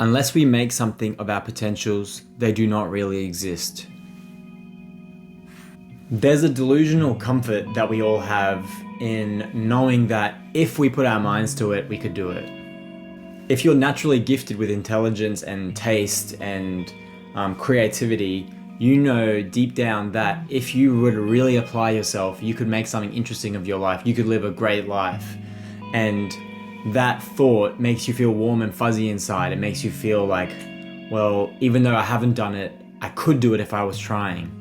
Unless we make something of our potentials, they do not really exist. There's a delusional comfort that we all have in knowing that if we put our minds to it, we could do it. If you're naturally gifted with intelligence and taste and creativity, you know deep down that if you would really apply yourself, you could make something interesting of your life. You could live a great life. And that thought makes you feel warm and fuzzy inside. It makes you feel like, well, even though I haven't done it, I could do it if I was trying.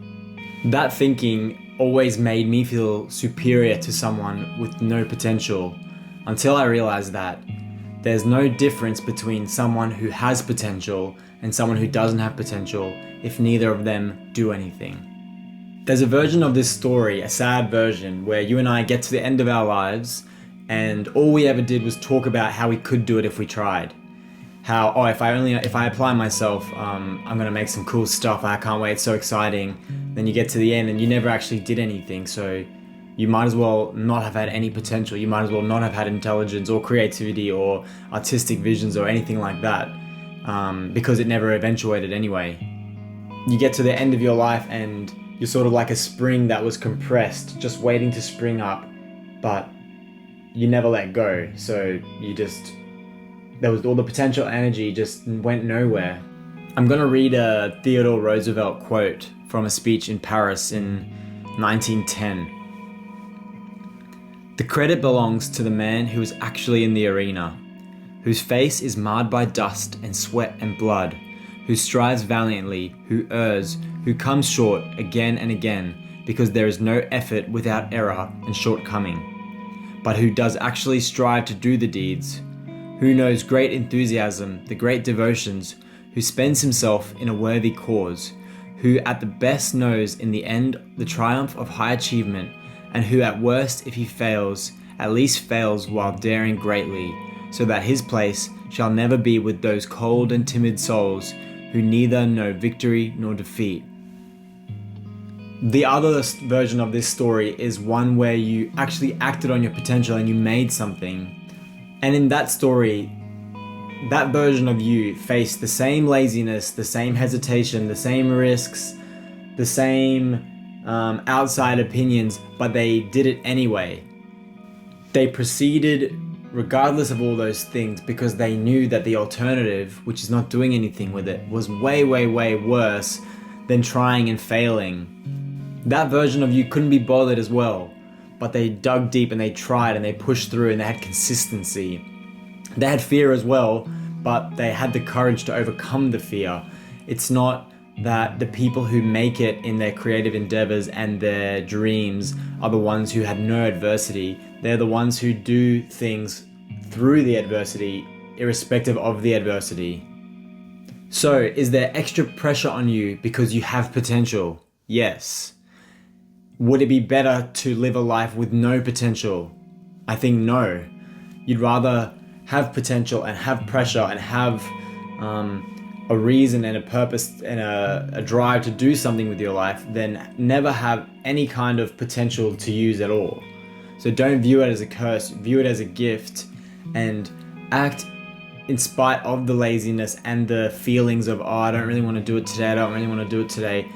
That thinking always made me feel superior to someone with no potential, until I realized that there's no difference between someone who has potential and someone who doesn't have potential if neither of them do anything. There's a version of this story, a sad version, where you and I get to the end of our lives and all we ever did was talk about how we could do it if we tried. How, if I apply myself, I'm gonna make some cool stuff. I can't wait, it's so exciting. Then you get to the end and you never actually did anything. So you might as well not have had any potential. You might as well not have had intelligence or creativity or artistic visions or anything like that, because it never eventuated anyway. You get to the end of your life and you're sort of like a spring that was compressed, just waiting to spring up, but you never let go. So there was all the potential energy just went nowhere. I'm gonna read a Theodore Roosevelt quote from a speech in Paris in 1910. "The credit belongs to the man who is actually in the arena, whose face is marred by dust and sweat and blood, who strives valiantly, who errs, who comes short again and again, because there is no effort without error and shortcoming, but who does actually strive to do the deeds, who knows great enthusiasm, the great devotions, who spends himself in a worthy cause, who at the best knows in the end the triumph of high achievement, and who at worst, if he fails, at least fails while daring greatly, so that his place shall never be with those cold and timid souls who neither know victory nor defeat." The other version of this story is one where you actually acted on your potential and you made something. And in that story, that version of you faced the same laziness, the same hesitation, the same risks, the same outside opinions, but they did it anyway. They proceeded regardless of all those things because they knew that the alternative, which is not doing anything with it, was way, way, way worse than trying and failing. That version of you couldn't be bothered as well, but they dug deep and they tried and they pushed through and they had consistency. They had fear as well, but they had the courage to overcome the fear. It's not that the people who make it in their creative endeavors and their dreams are the ones who had no adversity. They're the ones who do things through the adversity, irrespective of the adversity. So, is there extra pressure on you because you have potential? Yes. Would it be better to live a life with no potential? I think no. You'd rather have potential and have pressure and have a reason and a purpose and a drive to do something with your life than never have any kind of potential to use at all. So don't view it as a curse, view it as a gift, and act in spite of the laziness and the feelings of, I don't really want to do it today, I don't really want to do it today.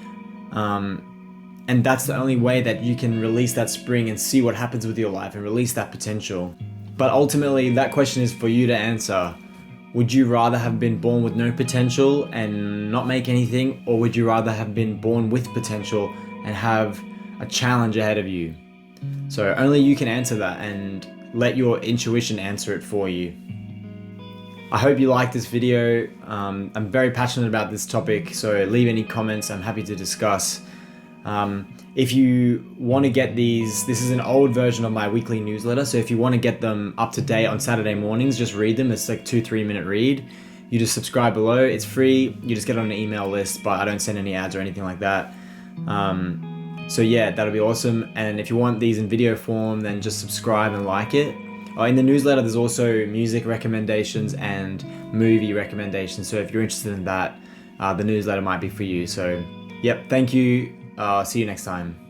And that's the only way that you can release that spring and see what happens with your life and release that potential. But ultimately, that question is for you to answer. Would you rather have been born with no potential and not make anything, or would you rather have been born with potential and have a challenge ahead of you? So only you can answer that, and let your intuition answer it for you. I hope you liked this video. I'm very passionate about this topic, so leave any comments. I'm happy to discuss. If you want to get these, this is an old version of my weekly newsletter, so if you want to get them up to date on Saturday mornings, just read them. It's like 2-3 minute read. You just subscribe below. It's free. You just get on an email list, but I don't send any ads or anything like that. So yeah, that'll be awesome. And if you want these in video form, then just subscribe and like it. In the newsletter, there's also music recommendations and movie recommendations. So if you're interested in that, the newsletter might be for you. So yep, thank you. See you next time.